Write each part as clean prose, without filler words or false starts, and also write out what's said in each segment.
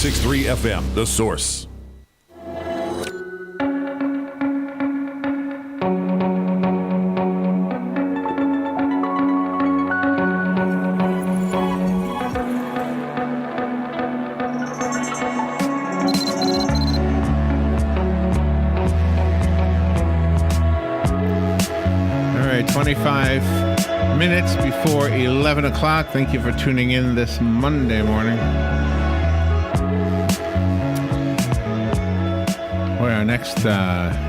96.3 FM, The Source. All right, 25 minutes before 11 o'clock. Thank you for tuning in this Monday morning. Well, our next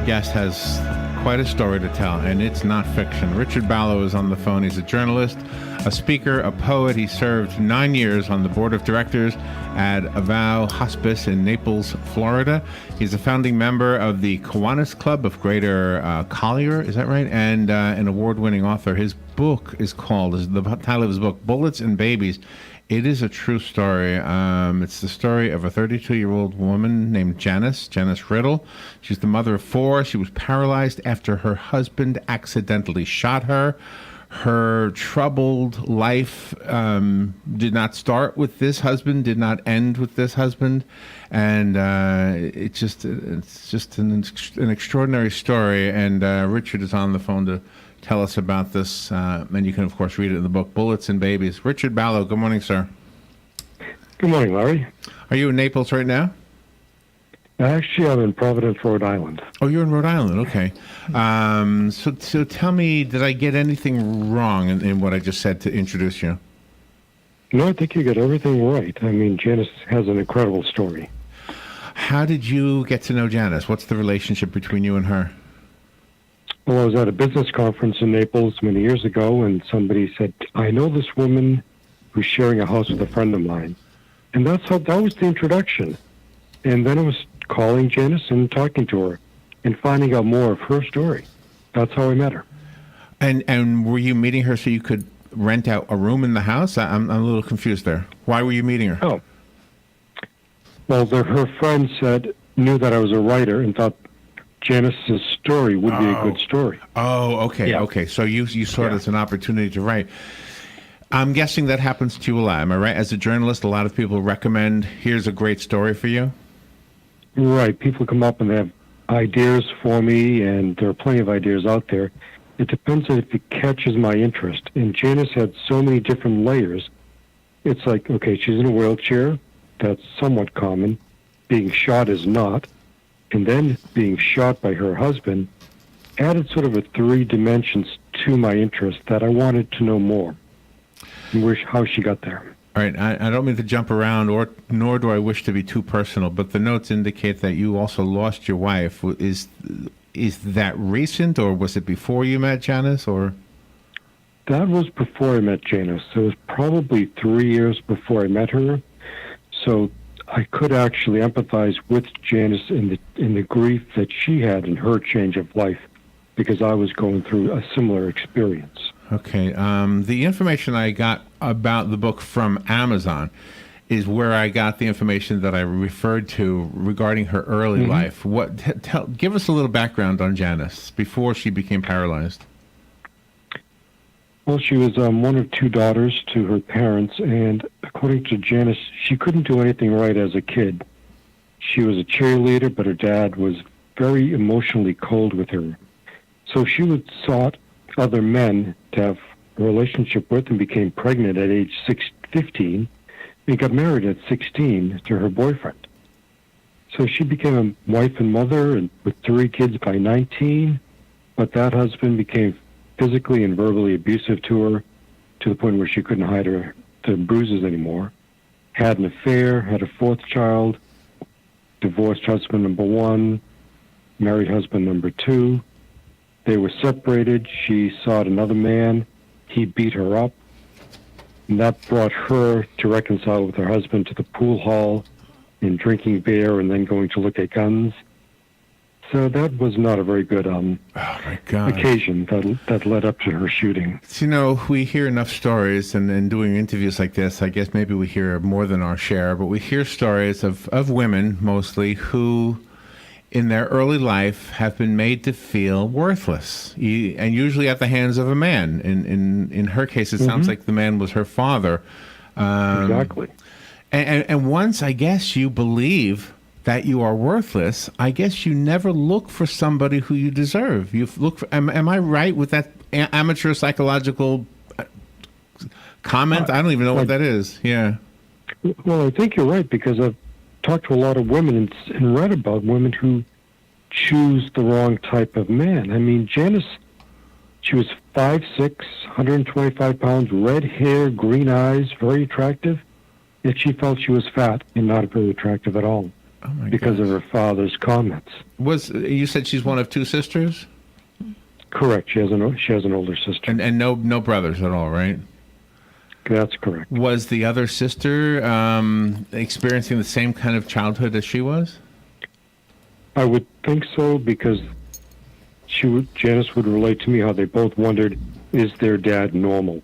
guest has quite a story to tell, and it's not fiction. Richard Ballo is on the phone. He's a journalist, a speaker, a poet. He served 9 years on the board of directors at Avow Hospice in Naples, Florida. He's a founding member of the Kiwanis Club of Greater Collier, is that right? And an award-winning author. His book is called, the title of his book, Bullets and Babies. It is a true story. It's the story of a 32-year-old woman named Janice Riddle. She's the mother of four. She was paralyzed after her husband accidentally shot her. Her troubled life did not start with this husband, did not end with this husband, and it's just an extraordinary story. And Richard is on the phone to tell us about this, and you can of course read it in the book Bullets and Babies. Richard Ballo, good morning, sir. Good morning, Larry. Are you in Naples right now? Actually, I'm in Providence, Rhode Island. Oh, you're in Rhode Island. Okay. So tell me, did I get anything wrong in what I just said to introduce you? No, I think you got everything right. I mean, Janice has an incredible story. How did you get to know Janice? What's the relationship between you and her? Well, I was at a business conference in Naples many years ago, and somebody said, I know this woman who's sharing a house with a friend of mine. And that was the introduction. And then I was calling Janice and talking to her and finding out more of her story. That's how I met her. And were you meeting her so you could rent out a room in the house? I'm a little confused there. Why were you meeting her? Oh. Well, her friend knew that I was a writer and thought Janice's story would be a good story. Oh, okay, yeah. Okay. So you saw it as an opportunity to write. I'm guessing that happens to you a lot. Am I right? As a journalist, a lot of people recommend, here's a great story for you. Right. People come up and they have ideas for me, and there are plenty of ideas out there. It depends on if it catches my interest. And Janice had so many different layers. It's like, okay, she's in a wheelchair. That's somewhat common. Being shot is not. And then being shot by her husband added sort of a 3 dimensions to my interest that I wanted to know more and how she got there. All right, I don't mean to jump around, nor do I wish to be too personal, but the notes indicate that you also lost your wife. Is that recent, or was it before you met Janice, or? That was before I met Janice. It was probably 3 years before I met her. So I could actually empathize with Janice in the grief that she had in her change of life, because I was going through a similar experience. Okay. The information I got about the book from Amazon is where I got the information that I referred to regarding her early life. Give us a little background on Janice before she became paralyzed. Well, she was one of 2 daughters to her parents, and according to Janice, she couldn't do anything right as a kid. She was a cheerleader, but her dad was very emotionally cold with her. So she would sought other men to have a relationship with and became pregnant at age 15 and got married at 16 to her boyfriend. So she became a wife and mother and with 3 kids by 19, but that husband became physically and verbally abusive to her to the point where she couldn't hide the bruises anymore. Had an affair, had a 4th child, divorced husband number 1, married husband number 2. They were separated. She sought another man. He beat her up. And that brought her to reconcile with her husband to the pool hall and drinking beer and then going to look at guns. So that was not a very good occasion that led up to her shooting. So, we hear enough stories, and doing interviews like this, I guess maybe we hear more than our share, but we hear stories of women mostly who in their early life have been made to feel worthless, and usually at the hands of a man. In her case, it sounds like the man was her father. Exactly. And once, I guess, you believe that you are worthless, I guess you never look for somebody who you deserve. You look for, am I right with that amateur psychological comment? I don't even know what that is. Yeah. Well, I think you're right, because I've talked to a lot of women and read about women who choose the wrong type of man. I mean, Janice, she was 5'6", 125 pounds, red hair, green eyes, very attractive. Yet she felt she was fat and not very attractive at all because of her father's comments. You said she's one of two sisters? Correct. She has an older sister. And no brothers at all, right? That's correct. Was the other sister experiencing the same kind of childhood as she was? I would think so, because Janice would relate to me how they both wondered, is their dad normal?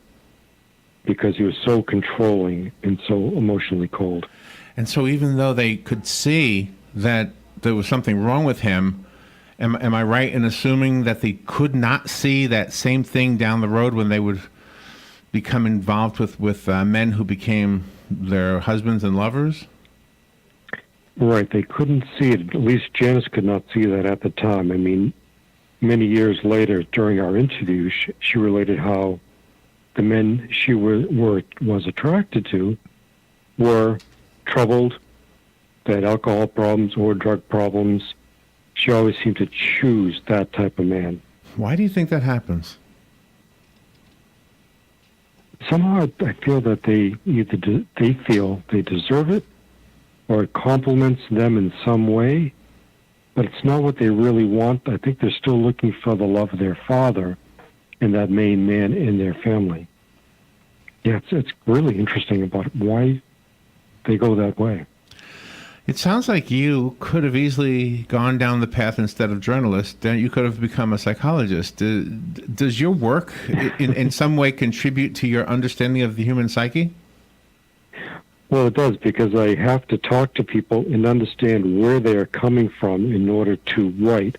Because he was so controlling and so emotionally cold. And so even though they could see that there was something wrong with him, am I right in assuming that they could not see that same thing down the road when they would become involved with men who became their husbands and lovers? Right, they couldn't see it. At least Janice could not see that at the time. I mean, many years later, during our interview, she related how the men she was attracted to were troubled, they had alcohol problems or drug problems. She always seemed to choose that type of man. Why do you think that happens? Somehow I feel that they feel they deserve it, or it compliments them in some way, but it's not what they really want. I think they're still looking for the love of their father and that main man in their family. Yeah, it's really interesting about why they go that way. It sounds like you could have easily gone down the path instead of journalist. Then you could have become a psychologist. Does your work in some way contribute to your understanding of the human psyche? Well, it does, because I have to talk to people and understand where they are coming from in order to write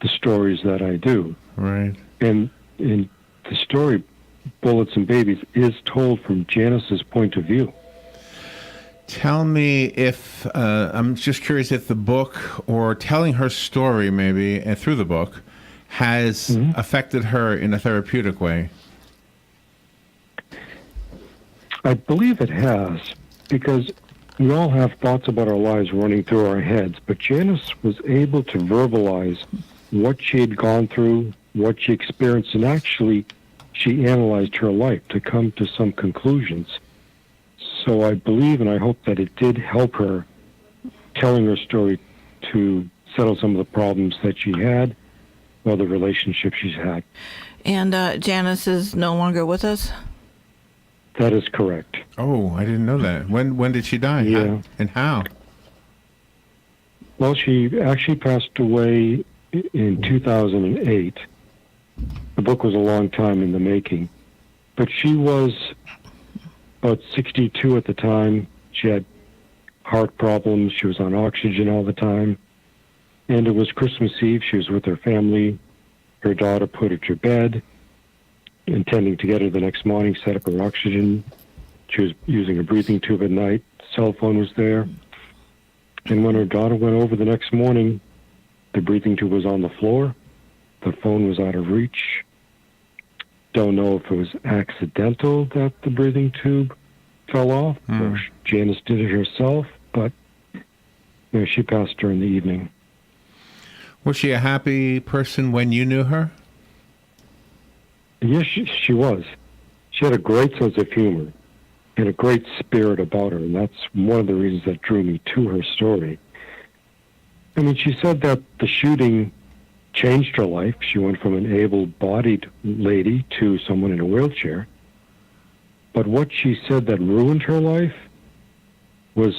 the stories that I do. Right. And the story, Bullets and Babies, is told from Janice's point of view. Tell me if, I'm just curious if the book, or telling her story maybe, and through the book, has affected her in a therapeutic way. I believe it has, because we all have thoughts about our lives running through our heads, but Janice was able to verbalize what she had gone through, what she experienced, and actually she analyzed her life to come to some conclusions. So I believe and I hope that it did help her, telling her story, to settle some of the problems that she had or the relationships she's had. And Janice is no longer with us? That is correct. Oh, I didn't know that. When did she die? Yeah. And how? Well, she actually passed away in 2008. The book was a long time in the making. But she was about 62 at the time. She had heart problems. She was on oxygen all the time. And it was Christmas Eve. She was with her family. Her daughter put her to bed, intending to get her the next morning, set up her oxygen. She was using a breathing tube at night. Cell phone was there. And when her daughter went over the next morning, the breathing tube was on the floor. The phone was out of reach. Don't know if it was accidental that the breathing tube fell off, or Janice did it herself, but she passed during the evening. Was she a happy person when you knew her? Yes, she was. She had a great sense of humor and a great spirit about her, and that's one of the reasons that drew me to her story. I mean, she said that the shooting changed her life. She went from an able-bodied lady to someone in a wheelchair. But what she said that ruined her life was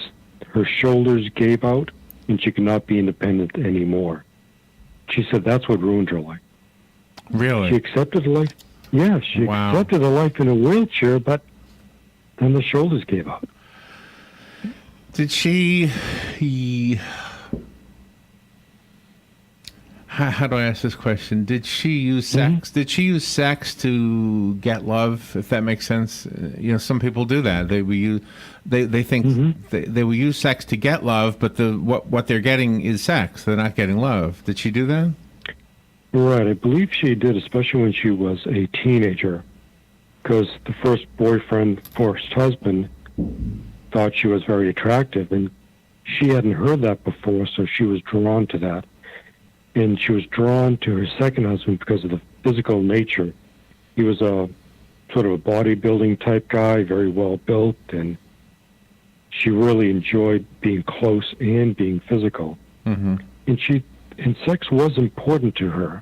her shoulders gave out and she could not be independent anymore. She said that's what ruined her life. Really? She accepted life. Yeah, she accepted a life in a wheelchair, but then the shoulders gave out. Did she... how do I ask this question? Did she use sex? Did she use sex to get love? If that makes sense, some people do that. They will use, they think they will use sex to get love, but what they're getting is sex. They're not getting love. Did she do that? Right, I believe she did, especially when she was a teenager, because the first husband, thought she was very attractive, and she hadn't heard that before, so she was drawn to that. And she was drawn to her second husband because of the physical nature. He was a sort of a bodybuilding type guy, very well built, and she really enjoyed being close and being physical. Mm-hmm. And sex was important to her.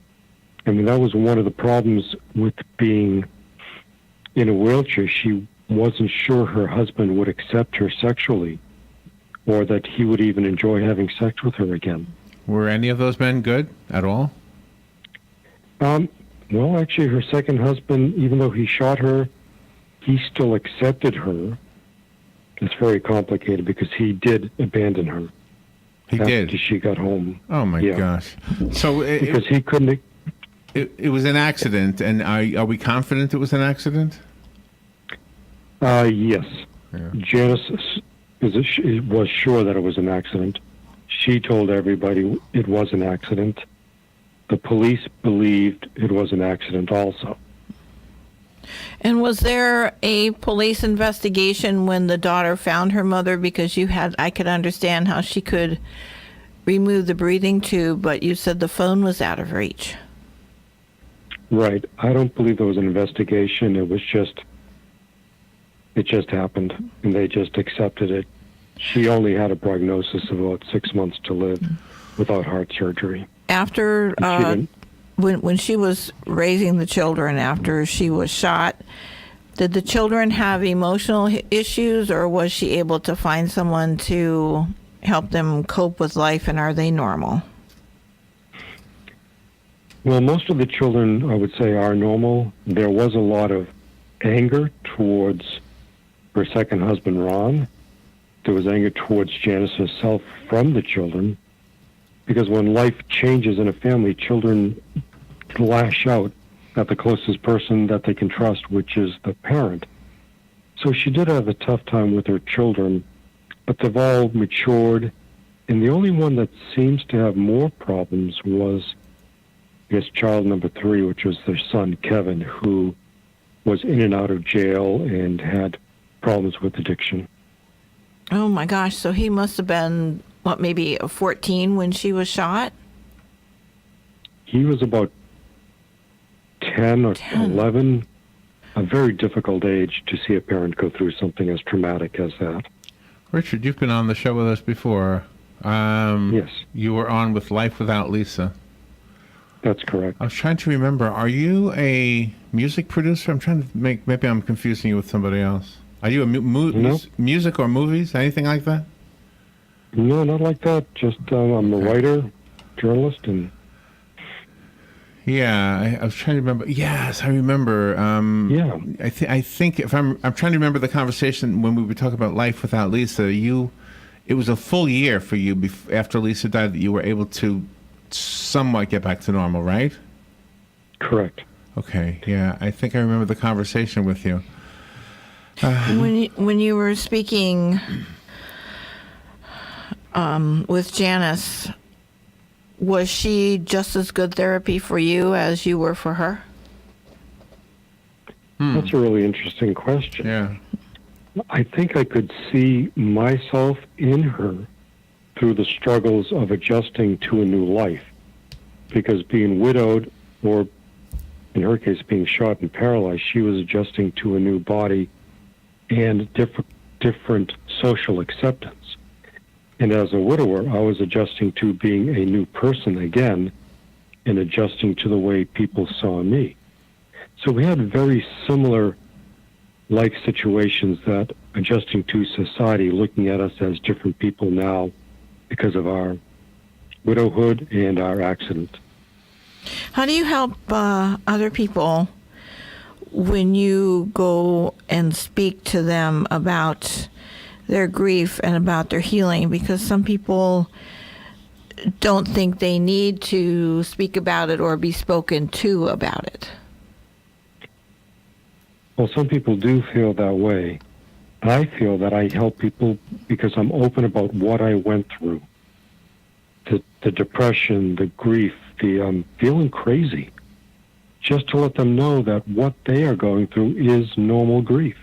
I mean, that was one of the problems with being in a wheelchair. She wasn't sure her husband would accept her sexually, or that he would even enjoy having sex with her again. Were any of those men good at all? Well, actually, her second husband, even though he shot her, he still accepted her. It's very complicated because he did abandon her. He did? After she got home. Oh, my gosh. So because he couldn't... It was an accident, and are we confident it was an accident? Yes. Yeah. Janice was sure that it was an accident. She told everybody it was an accident. The police believed it was an accident also. And was there a police investigation when the daughter found her mother? Because I could understand how she could remove the breathing tube, but you said the phone was out of reach. Right. I don't believe there was an investigation. It just happened, and they just accepted it. She only had a prognosis of about 6 months to live without heart surgery. After, when she was raising the children after she was shot, did the children have emotional issues, or was she able to find someone to help them cope with life, and are they normal? Well, most of the children, I would say, are normal. There was a lot of anger towards her second husband, Ron. There was anger towards Janice herself from the children, because when life changes in a family, children lash out at the closest person that they can trust, which is the parent. So she did have a tough time with her children, but they've all matured, and the only one that seems to have more problems was, I guess, child number 3, which was their son, Kevin, who was in and out of jail and had problems with addiction. Oh my gosh, so he must have been, maybe 14 when she was shot? He was about 10 or 11, a very difficult age to see a parent go through something as traumatic as that. Richard, you've been on the show with us before. Yes. You were on with Life Without Lisa. That's correct. I was trying to remember, are you a music producer? I'm trying to maybe I'm confusing you with somebody else. Are you a music or movies, anything like that? No, not like that. Just I'm a writer, journalist, and... Yeah, I was trying to remember. Yes, I remember. Yeah. I think if I'm trying to remember the conversation when we were talking about Life Without Lisa. It was a full year for you after Lisa died that you were able to somewhat get back to normal, right? Correct. Okay. Yeah, I think I remember the conversation with you. When you were speaking with Janice, was she just as good therapy for you as you were for her? That's a really interesting question. Yeah. I think I could see myself in her through the struggles of adjusting to a new life. Because being widowed, or in her case being shot and paralyzed, she was adjusting to a new body and different social acceptance. And as a widower, I was adjusting to being a new person again and adjusting to the way people saw me. So we had very similar life situations, that adjusting to society, looking at us as different people now because of our widowhood and our accident. How do you help other people when you go and speak to them about their grief and about their healing? Because some people don't think they need to speak about it or be spoken to about it. Well, some people do feel that way. I feel that I help people because I'm open about what I went through. The depression, the grief, the feeling crazy. Just to let them know that what they are going through is normal grief.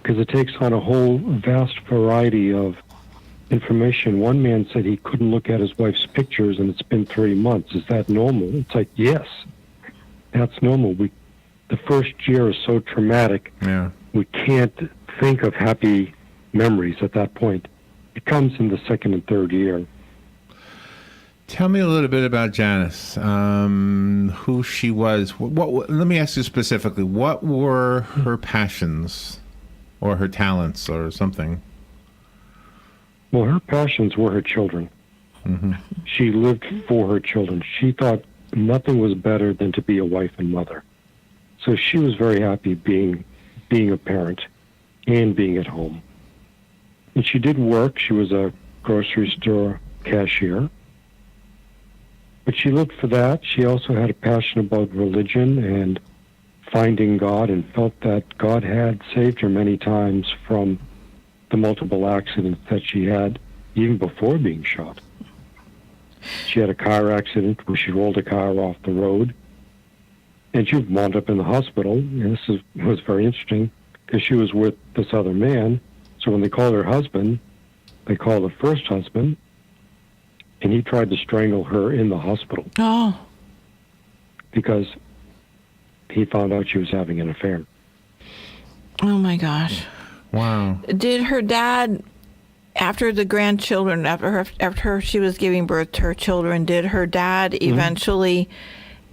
Because it takes on a whole vast variety of information. One man said he couldn't look at his wife's pictures and it's been 3 months. Is that normal? It's like, yes, that's normal. The first year is so traumatic. Yeah. We can't think of happy memories at that point. It comes in the second and third year. Tell me a little bit about Janice, who she was. What, let me ask you specifically, what were her passions or her talents or something? Well, her passions were her children. Mm-hmm. She lived for her children. She thought nothing was better than to be a wife and mother. So she was very happy being a parent and being at home. And she did work. She was a grocery store cashier. But she lived for that. She also had a passion about religion and finding God, and felt that God had saved her many times from the multiple accidents that she had even before being shot. She had a car accident where she rolled a car off the road, and she wound up in the hospital. And this was very interesting because she was with this other man. So when they called her husband, they called the first husband, and he tried to strangle her in the hospital. Oh. Because he found out she was having an affair. Oh, my gosh. Wow. Did her dad, after the grandchildren, after she was giving birth to her children, did her dad eventually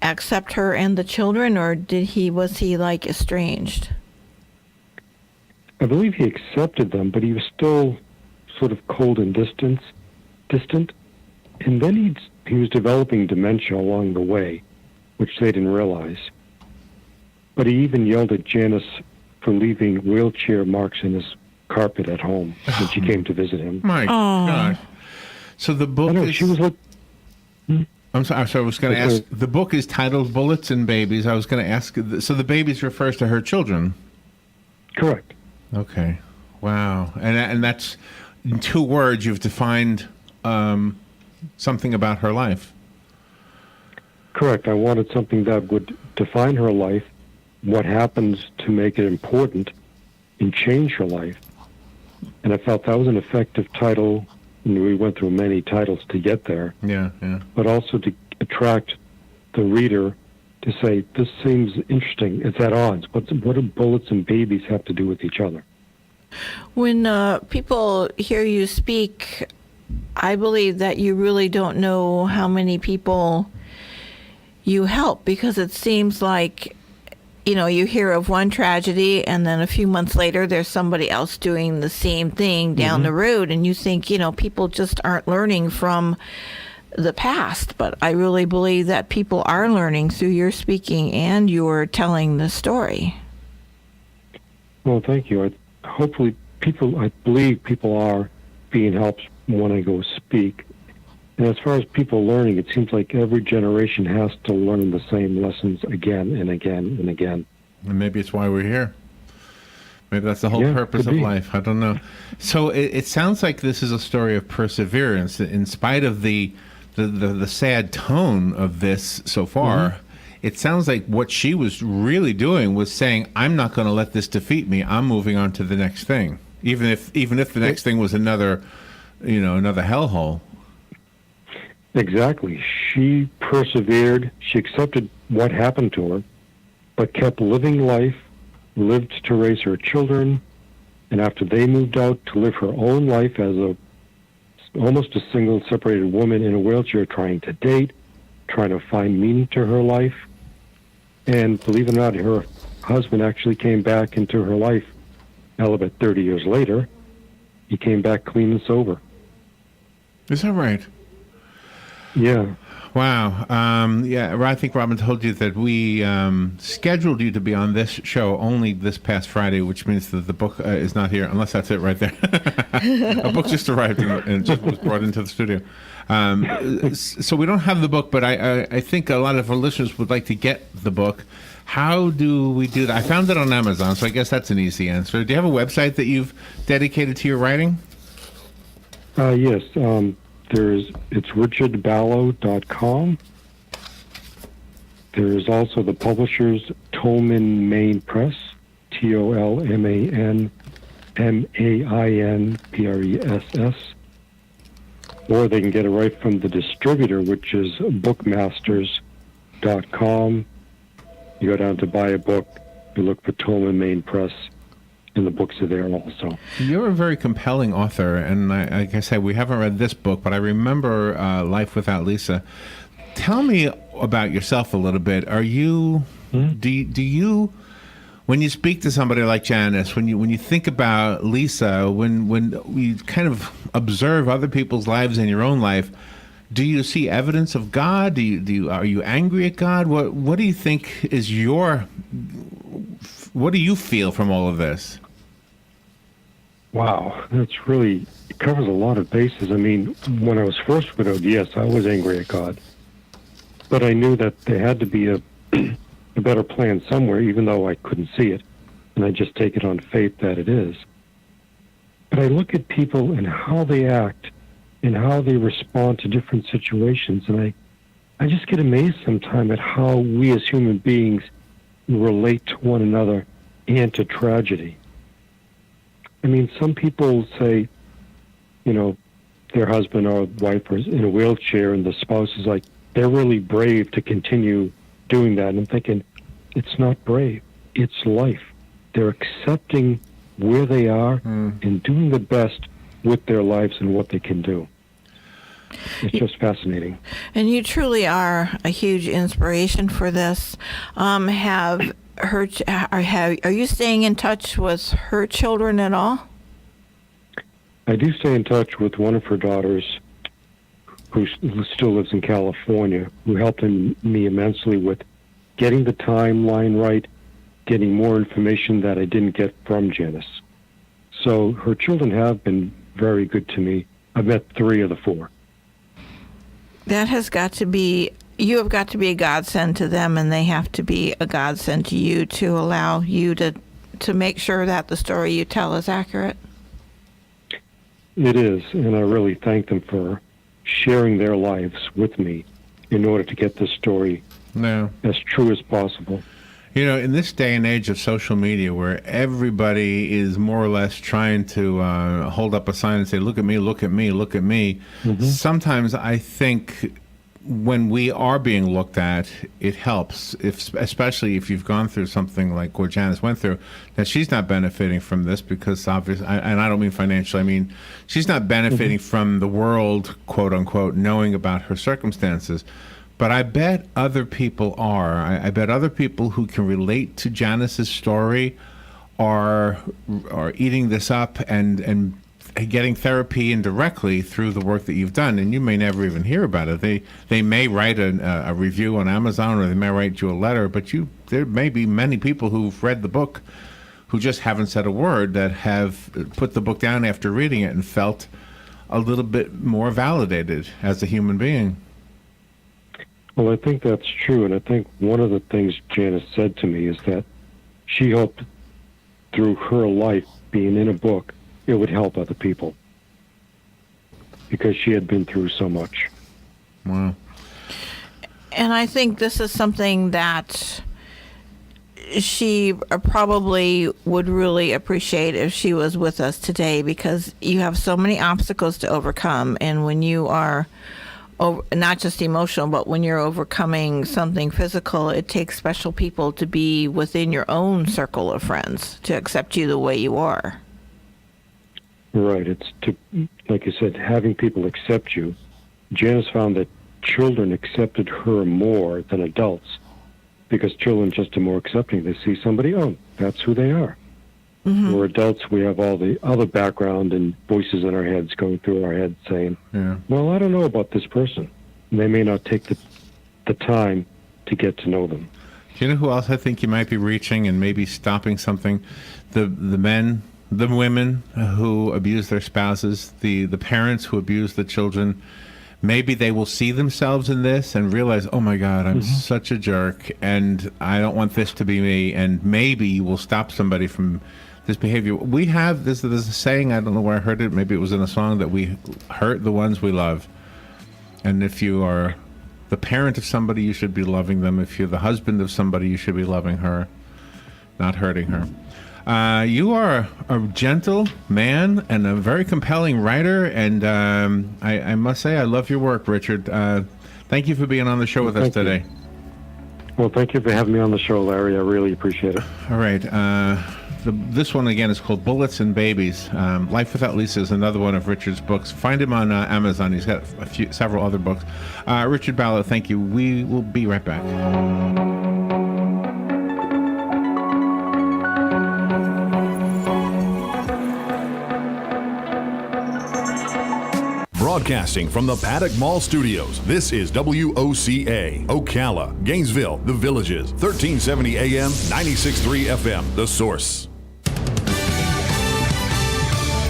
accept her and the children, or was he like estranged? I believe he accepted them, but he was still sort of cold and distant. And then he was developing dementia along the way, which they didn't realize. But he even yelled at Janice for leaving wheelchair marks in his carpet at home when she came to visit him. My God. So the book is... She was like... I'm sorry, I was going to ask, the book is titled Bullets and Babies. I was going to ask, so the babies refers to her children? Correct. Okay. Wow. And that's, in 2 words, you've defined something about her life. Correct. I wanted something that would define her life, what happens to make it important, and change her life. And I felt that was an effective title, and we went through many titles to get there. Yeah. But also to attract the reader to say, this seems interesting. It's at odds. What do bullets and babies have to do with each other? When people hear you speak, I believe that you really don't know how many people you help, because it seems like, you hear of one tragedy and then a few months later there's somebody else doing the same thing down the road, and you think, people just aren't learning from the past. But I really believe that people are learning through your speaking and your telling the story. Well, thank you. I believe people are being helped when I go speak. And as far as people learning, it seems like every generation has to learn the same lessons again and again and again. And maybe it's why we're here. Maybe that's the whole purpose of life. I don't know. So it sounds like this is a story of perseverance. In spite of the sad tone of this so far, it sounds like what she was really doing was saying, I'm not going to let this defeat me. I'm moving on to the next thing. Even if the next thing was another hellhole. Exactly. She persevered. She accepted what happened to her, but kept living life, lived to raise her children, and after they moved out, to live her own life as almost a single separated woman in a wheelchair, trying to date, trying to find meaning to her life. And believe it or not, her husband actually came back into her life about 30 years later. He came back clean and sober. Is that right? Yeah. Wow. Yeah, I think Robin told you that we scheduled you to be on this show only this past Friday, which means that the book is not here, unless that's it right there. A book just arrived and just was brought into the studio. So we don't have the book, but I think a lot of our listeners would like to get the book. How do we do that? I found it on Amazon, so I guess that's an easy answer. Do you have a website that you've dedicated to your writing? Yes. It's richardballo.com. There is also the publisher's Tolman Main Press, TOLMANMAINPRESS. Or they can get it right from the distributor, which is bookmasters.com. You go down to buy a book, you look for Tolman Main Press, and the books are there also. You're a very compelling author, and like I said, we haven't read this book, but I remember Life Without Lisa. Tell me about yourself a little bit. Are you, do you, when you speak to somebody like Janice, when you think about Lisa, when you kind of observe other people's lives and your own life, do you see evidence of God? Are you angry at God? What do you think is what do you feel from all of this? Wow, it covers a lot of bases. I mean, when I was first widowed, yes, I was angry at God. But I knew that there had to be a better plan somewhere, even though I couldn't see it. And I just take it on faith that it is. But I look at people and how they act and how they respond to different situations, and I just get amazed sometimes at how we as human beings relate to one another and to tragedy. I mean, some people say, their husband or wife is in a wheelchair and the spouse is like, they're really brave to continue doing that. And I'm thinking, it's not brave. It's life. They're accepting where they are and doing the best with their lives and what they can do. It's just fascinating. And you truly are a huge inspiration for this. Are you staying in touch with her children at all? I do stay in touch with one of her daughters who still lives in California, who helped me immensely with getting the timeline right, getting more information that I didn't get from Janice. So her children have been very good to me. I've met 3 of the 4. That has got to be, you have got to be a godsend to them, and they have to be a godsend to you to allow you to make sure that the story you tell is accurate. It is, and I really thank them for sharing their lives with me in order to get this story as true as possible. In this day and age of social media where everybody is more or less trying to hold up a sign and say, look at me, look at me, look at me, sometimes I think when we are being looked at, it helps, especially if you've gone through something like what Janice went through, that she's not benefiting from this because obviously, and I don't mean financially, I mean, she's not benefiting from the world, quote unquote, knowing about her circumstances. But I bet other people are. I bet other people who can relate to Janice's story are eating this up and getting therapy indirectly through the work that you've done. And you may never even hear about it. They may write a review on Amazon, or they may write you a letter. But there may be many people who've read the book who just haven't said a word, that have put the book down after reading it and felt a little bit more validated as a human being. Well, I think that's true, and I think one of the things Janice said to me is that she hoped through her life being in a book, it would help other people because she had been through so much. Wow. And I think this is something that she probably would really appreciate if she was with us today, because you have so many obstacles to overcome, and when you are not just emotional, but when you're overcoming something physical, it takes special people to be within your own circle of friends to accept you the way you are. Right. It's like you said, having people accept you. Janice found that children accepted her more than adults because children just are more accepting. They see somebody, that's who they are. We're adults, we have all the other background and voices in our heads going through our heads saying, well, I don't know about this person. and they may not take the time to get to know them. Do you know who else I think you might be reaching and maybe stopping something? The men, the women who abuse their spouses, the parents who abuse the children. Maybe they will see themselves in this and realize, oh my God, I'm such a jerk, and I don't want this to be me. And maybe you will stop somebody from this behavior. We have there's a saying, I don't know where I heard it. Maybe it was in a song, that we hurt the ones we love. And if you are the parent of somebody, you should be loving them. If you're the husband of somebody, you should be loving her, not hurting her. You are a gentle man and a very compelling writer, and I must say I love your work, Richard. Thank you for being on the show with us today. Well, thank you for having me on the show, Larry. I really appreciate it. All right. This one, again, is called Bullets and Babies. Life Without Lisa is another one of Richard's books. Find him on Amazon. He's got several other books. Richard Ballo, thank you. We will be right back. Broadcasting from the Paddock Mall Studios, this is WOCA, Ocala, Gainesville, The Villages, 1370 AM, 96.3 FM, The Source.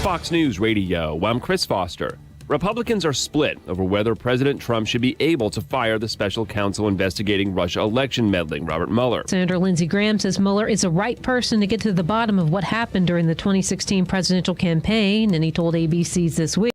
Fox News Radio, I'm Chris Foster. Republicans are split over whether President Trump should be able to fire the special counsel investigating Russia election meddling, Robert Mueller. Senator Lindsey Graham says Mueller is the right person to get to the bottom of what happened during the 2016 presidential campaign, and he told ABC's This Week